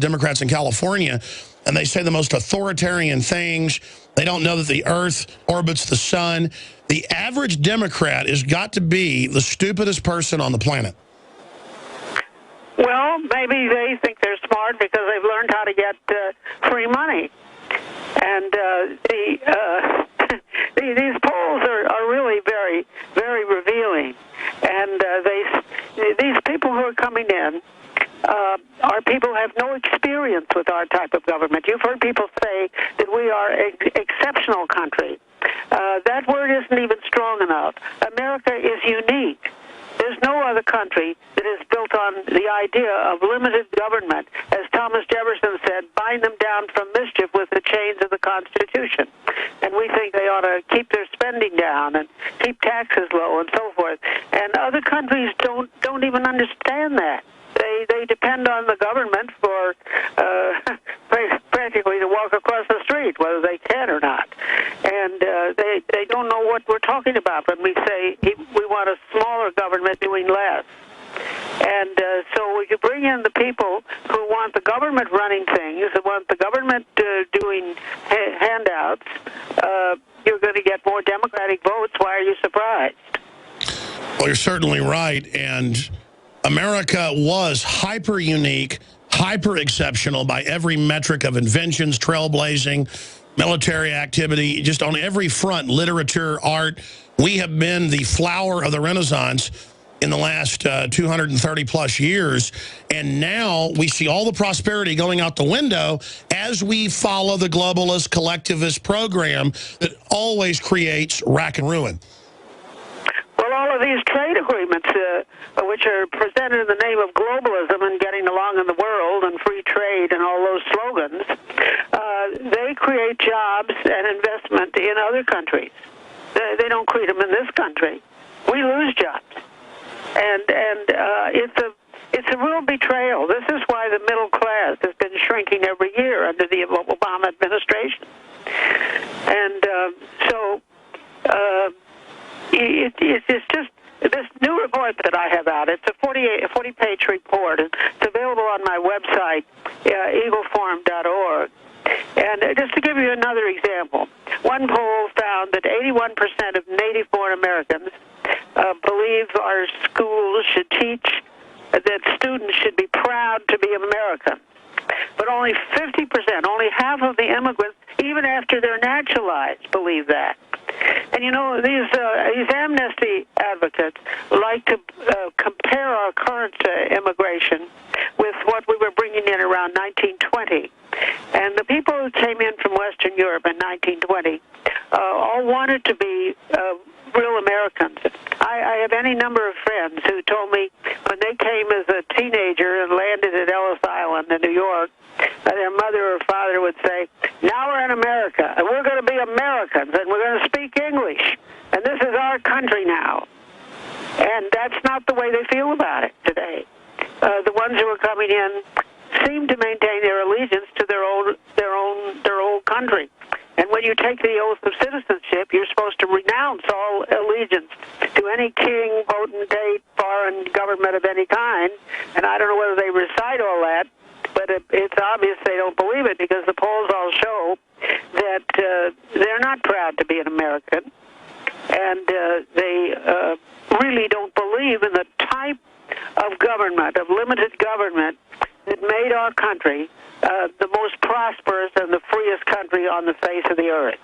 Democrats in California, and they say the most authoritarian things. They don't know that the Earth orbits the sun. The average Democrat has got to be the stupidest person on the planet. Well, maybe they think they're smart because they've learned how to get free money. And these polls are really very, very revealing. And these people who are coming in are people who have no experience with our type of government. You've heard people say that we are an exceptional country. That word isn't even strong enough. America is unique. There's no other country that is built on the idea of limited government. As Thomas Jefferson said, bind them down from mischief with the chains of the Constitution. And we think they ought to keep their spending down and keep taxes low and so forth. And other countries don't even understand that. They depend on the government for practically to walk across the street, whether they can or not. And they don't know what we're talking about when we say we want a smaller government doing less. And so we could bring in the people who want the government running things, who want the government doing handouts. You're going to get more Democratic votes. Why are you surprised? Well, you're certainly right. And America was hyper unique, hyper exceptional by every metric of inventions, trailblazing, military activity, just on every front, literature, art. We have been the flower of the Renaissance in the last 230 plus years. And now we see all the prosperity going out the window as we follow the globalist collectivist program that always creates rack and ruin. Well, all of these trade agreements, which are presented in the name of globalism and getting along in the world and free trade and all those slogans, they create jobs and investment in other countries. They don't create them in this country. We lose jobs. And it's a real betrayal. This is why the middle class has been shrinking every year under the Obama administration. And it's just this new report that I have out. It's a 40-page report. It's available on my website, eagleforum.org. And just to give you another example, one poll found that 81% of native-born Americans believe our schools should teach that students should be proud to be American. But only 50%, only half of the immigrants, even after they're naturalized, believe that. And you know, these amnesty advocates like to compare our current immigration with what we were bringing in around 1920. And the people who came in from Western Europe in 1920 all wanted to be real Americans. I have any number of friends who told me when they came as a teenager and landed at Ellis Island in New York, their mother or father would say, now we're in America, and we're going to be Americans, and we're going to speak English, and this is our country now. And that's not the way they feel about it today. The ones who are coming in seem to maintain their allegiance to their old country. And when you take the oath of citizenship, you're supposed to renounce all allegiance to any king, potentate, foreign government of any kind. And I don't know whether they recite all that, but it's obvious they don't believe it because the polls all show that they're not proud to be an American. And they really don't believe in the type of government, of limited government, that made our country the most prosperous and the freest country on the face of the earth.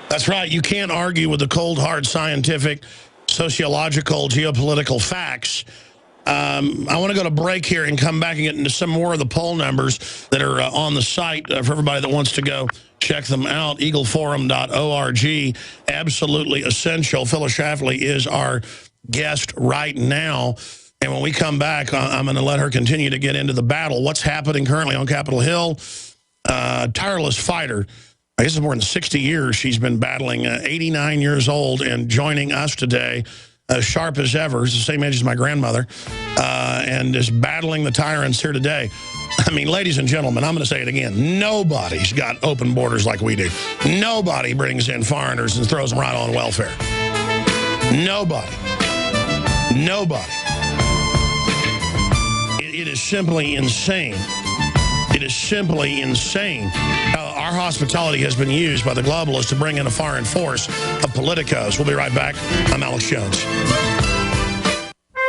That's right. You can't argue with the cold, hard, scientific, sociological, geopolitical facts. I want to go to break here and come back and get into some more of the poll numbers that are on the site for everybody that wants to go check them out. Eagleforum.org. Absolutely essential. Phyllis Schlafly is our guest right now. And when we come back, I'm going to let her continue to get into the battle. What's happening currently on Capitol Hill? Tireless fighter. I guess it's more than 60 years she's been battling, 89 years old, and joining us today, as sharp as ever. She's the same age as my grandmother, and is battling the tyrants here today. I mean, ladies and gentlemen, I'm going to say it again. Nobody's got open borders like we do. Nobody brings in foreigners and throws them right on welfare. Nobody. Nobody. It is simply insane. It is simply insane how our hospitality has been used by the globalists to bring in a foreign force of politicos. We'll be right back. I'm Alex Jones.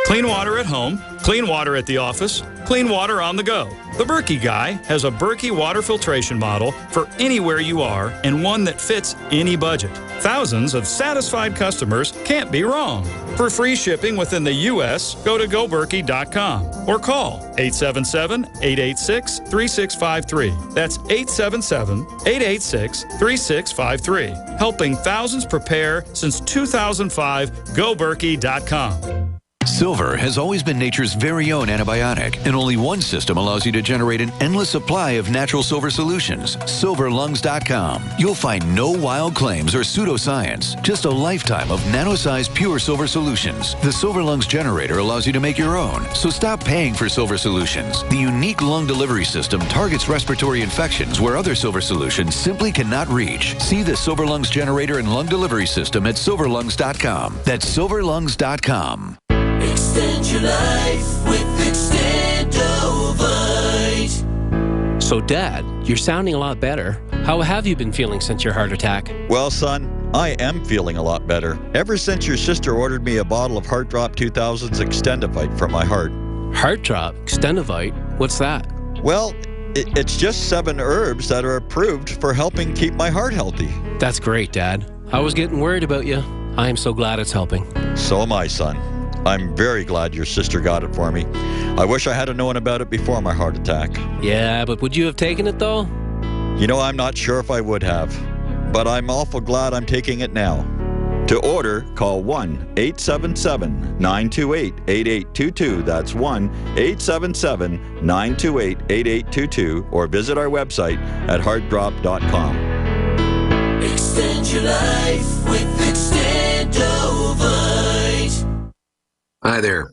Clean water at home, clean water at the office, clean water on the go. The Berkey Guy has a Berkey water filtration model for anywhere you are and one that fits any budget. Thousands of satisfied customers can't be wrong. For free shipping within the U.S., go to goberkey.com or call 877-886-3653. That's 877-886-3653. Helping thousands prepare since 2005, goberkey.com. Silver has always been nature's very own antibiotic, and only one system allows you to generate an endless supply of natural silver solutions. SilverLungs.com. You'll find no wild claims or pseudoscience, just a lifetime of nano-sized pure silver solutions. The Silver Lungs generator allows you to make your own, so stop paying for silver solutions. The unique lung delivery system targets respiratory infections where other silver solutions simply cannot reach. See the Silver Lungs generator and lung delivery system at SilverLungs.com. That's SilverLungs.com. Extend your life with Extendovite. So, Dad, you're sounding a lot better. How have you been feeling since your heart attack? Well, son, I am feeling a lot better. Ever since your sister ordered me a bottle of Heart Drop 2000's Extendovite for my heart. Heart Drop? Extendovite? What's that? Well, it's just 7 herbs that are approved for helping keep my heart healthy. That's great, Dad. I was getting worried about you. I am so glad it's helping. So am I, son. I'm very glad your sister got it for me. I wish I had known about it before my heart attack. Yeah, but would you have taken it, though? You know, I'm not sure if I would have, but I'm awful glad I'm taking it now. To order, call 1-877-928-8822. That's 1-877-928-8822, or visit our website at heartdrop.com. Extend your life with Extendovite. Hi there.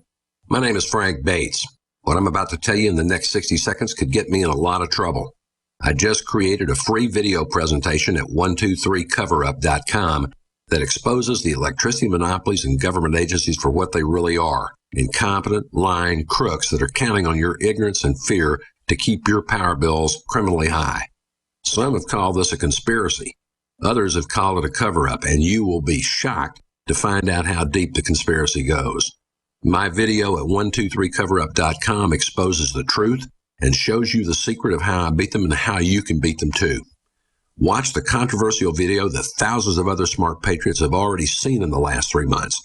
My name is Frank Bates. What I'm about to tell you in the next 60 seconds could get me in a lot of trouble. I just created a free video presentation at 123coverup.com that exposes the electricity monopolies and government agencies for what they really are: incompetent, lying crooks that are counting on your ignorance and fear to keep your power bills criminally high. Some have called this a conspiracy. Others have called it a cover-up, and you will be shocked to find out how deep the conspiracy goes. My video at 123coverup.com exposes the truth and shows you the secret of how I beat them and how you can beat them too. Watch the controversial video that thousands of other smart patriots have already seen in the last 3 months.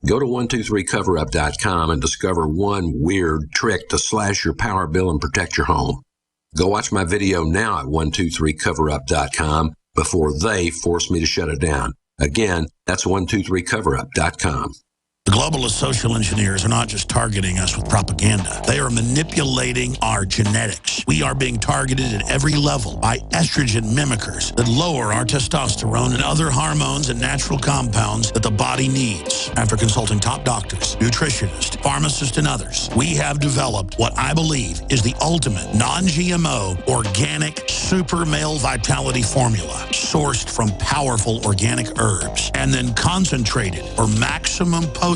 Go to 123coverup.com and discover one weird trick to slash your power bill and protect your home. Go watch my video now at 123coverup.com before they force me to shut it down. Again, that's 123coverup.com. The globalist social engineers are not just targeting us with propaganda. They are manipulating our genetics. We are being targeted at every level by estrogen mimickers that lower our testosterone and other hormones and natural compounds that the body needs. After consulting top doctors, nutritionists, pharmacists, and others, we have developed what I believe is the ultimate non-GMO organic super male vitality formula sourced from powerful organic herbs and then concentrated for maximum potency.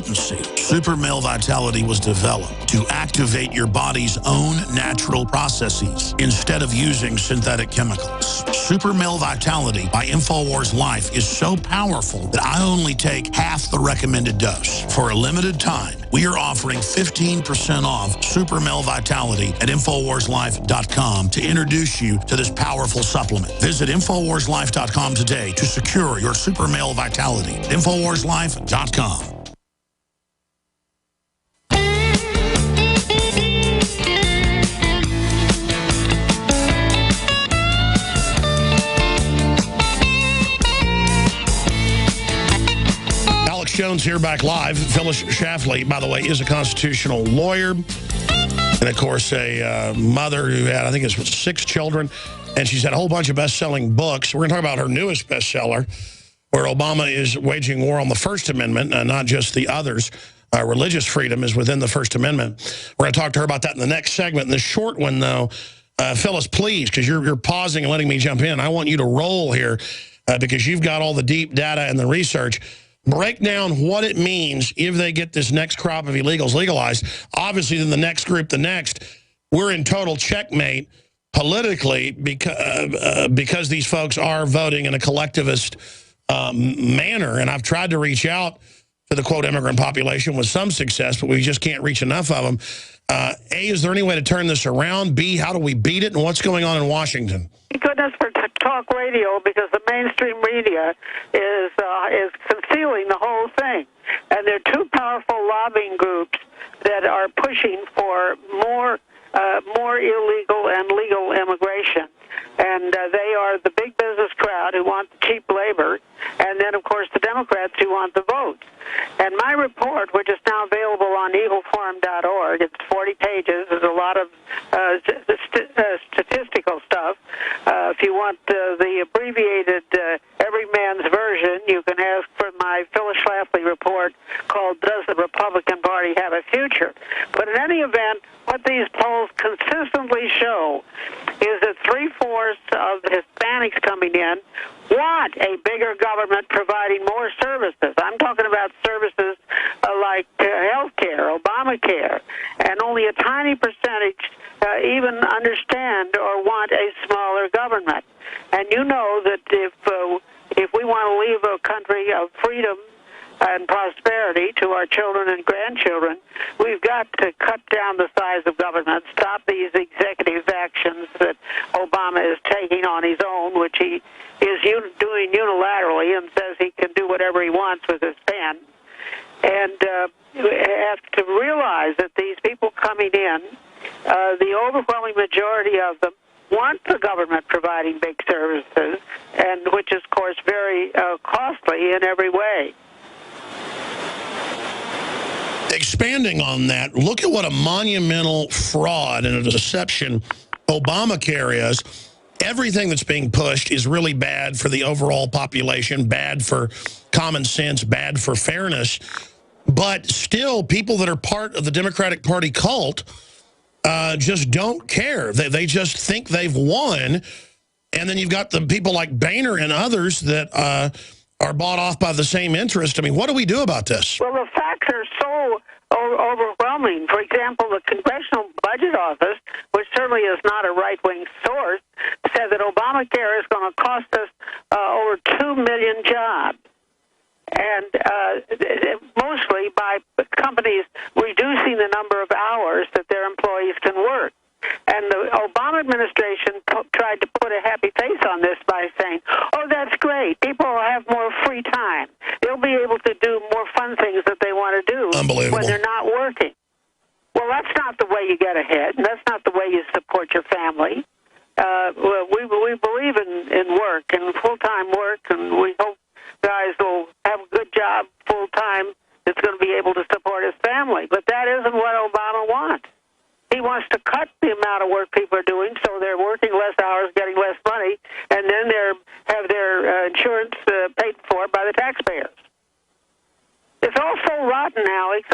Super Male Vitality was developed to activate your body's own natural processes instead of using synthetic chemicals. Super Male Vitality by InfoWars Life is so powerful that I only take half the recommended dose. For a limited time, we are offering 15% off Super Male Vitality at InfoWarsLife.com to introduce you to this powerful supplement. Visit InfoWarsLife.com today to secure your Super Male Vitality. InfoWarsLife.com. Jones here, back live. Phyllis Schlafly, by the way, is a constitutional lawyer and, of course, a mother who had, I think it's 6 children, and she's had a whole bunch of best-selling books. We're going to talk about her newest bestseller, where Obama is waging war on the First Amendment, not just the others. Religious freedom is within the First Amendment. We're going to talk to her about that in the next segment. In the short one, though, Phyllis, please, because you're pausing and letting me jump in, I want you to roll here because you've got all the deep data and the research. Break down what it means if they get this next crop of illegals legalized. Obviously, then the next group, the next, we're in total checkmate. politically because these folks are voting in a collectivist manner. And I've tried to reach out to the, quote, immigrant population with some success, but we just can't reach enough of them. A, is there any way to turn this around? B, how do we beat it? And what's going on in Washington? Thank goodness for talk radio, because the mainstream media is concealing the whole thing. And there are two powerful lobbying groups that are pushing for more illegal and legal immigration. And they are the big business crowd who want the cheap labor, and then, of course, the Democrats who want the votes. And my report, which is now available on eagleforum.org, it's 40 pages. There's a lot of statistical stuff. If you want the abbreviated every man's version, you can ask for my Phyllis Schlafly report called Does the Republican Party Have a Future? But in any event, what these polls consistently show is that 3/4 of the Hispanics coming in want a bigger government providing more services. I'm talking about services like health care, Obamacare, and only a tiny percentage even understand or want a smaller government. And you know that if we want to leave a country of freedom and prosperity to our children and grandchildren, we've got to cut down the size of government, stop these executive actions that Obama is taking on his own, which he is doing unilaterally and says he can do whatever he wants with his pen. And we have to realize that these people coming in, the overwhelming majority of them want the government providing big services, and which is, of course, very costly in every way. Expanding on that, look at what a monumental fraud and a deception Obamacare is. Everything that's being pushed is really bad for the overall population, bad for common sense, bad for fairness. But still, people that are part of the Democratic Party cult just don't care. They just think they've won. And then you've got the people like Boehner and others that are bought off by the same interest. I mean, what do we do about this? Well, the facts are so overwhelming. For example, the Congressional Budget Office, which certainly is not a right-wing source, said that Obamacare is going to cost us over 2 million jobs. And mostly by companies reducing the number of hours that their employees can work. And the Obama administration tried to put a happy face on this by saying, oh, that's great. People will have more free time. They'll be able to do more fun things that they want to do when they're not working. Well, that's not the way you get ahead, and that's not the way you support your family. We believe in work and full-time work, and we hope guys will have a good job full-time that's going to be able to support his family. But that isn't what Obama wants. He wants to cut the amount of work people are doing, so they're working less hours, getting less money, and then have their insurance paid for by the taxpayers. It's all so rotten, Alex.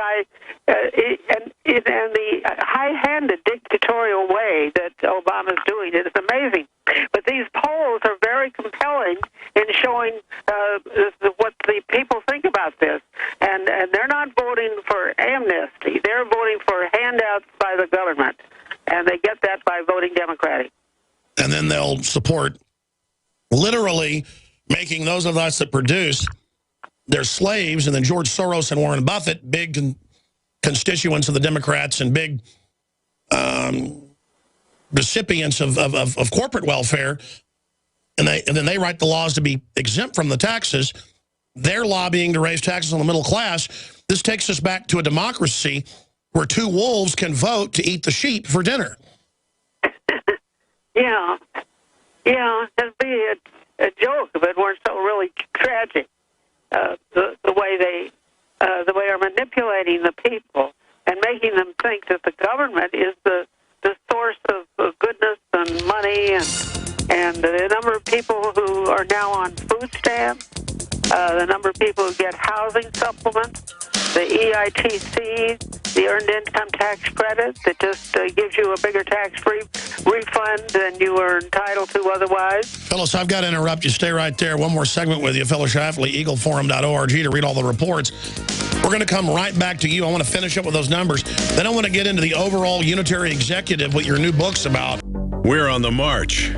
And the high-handed dictatorial way that Obama's doing it is amazing. But these polls are very compelling in showing what the people think about this. And they're not voting for amnesty. They're voting for handouts by the government. And they get that by voting Democratic. And then they'll support literally making those of us that produce their slaves. And then George Soros and Warren Buffett, big constituents of the Democrats and big recipients of corporate welfare, and then they write the laws to be exempt from the taxes. They're lobbying to raise taxes on the middle class. This takes us back to a democracy where two wolves can vote to eat the sheep for dinner. Yeah, it'd be a joke if it weren't so really tragic. The way they're manipulating the people and making them think that the government is the source of goodness and money, and the number of people who are now on food stamps, the number of people who get housing supplements, the EITC, the Earned Income Tax Credit that just gives you a bigger tax-free refund than you were entitled to otherwise. Phyllis, I've got to interrupt you. Stay right there. One more segment with you. Phyllis Schlafly, eagleforum.org, to read all the reports. We're going to come right back to you. I want to finish up with those numbers. Then I want to get into the overall unitary executive, what your new book's about. We're on the march.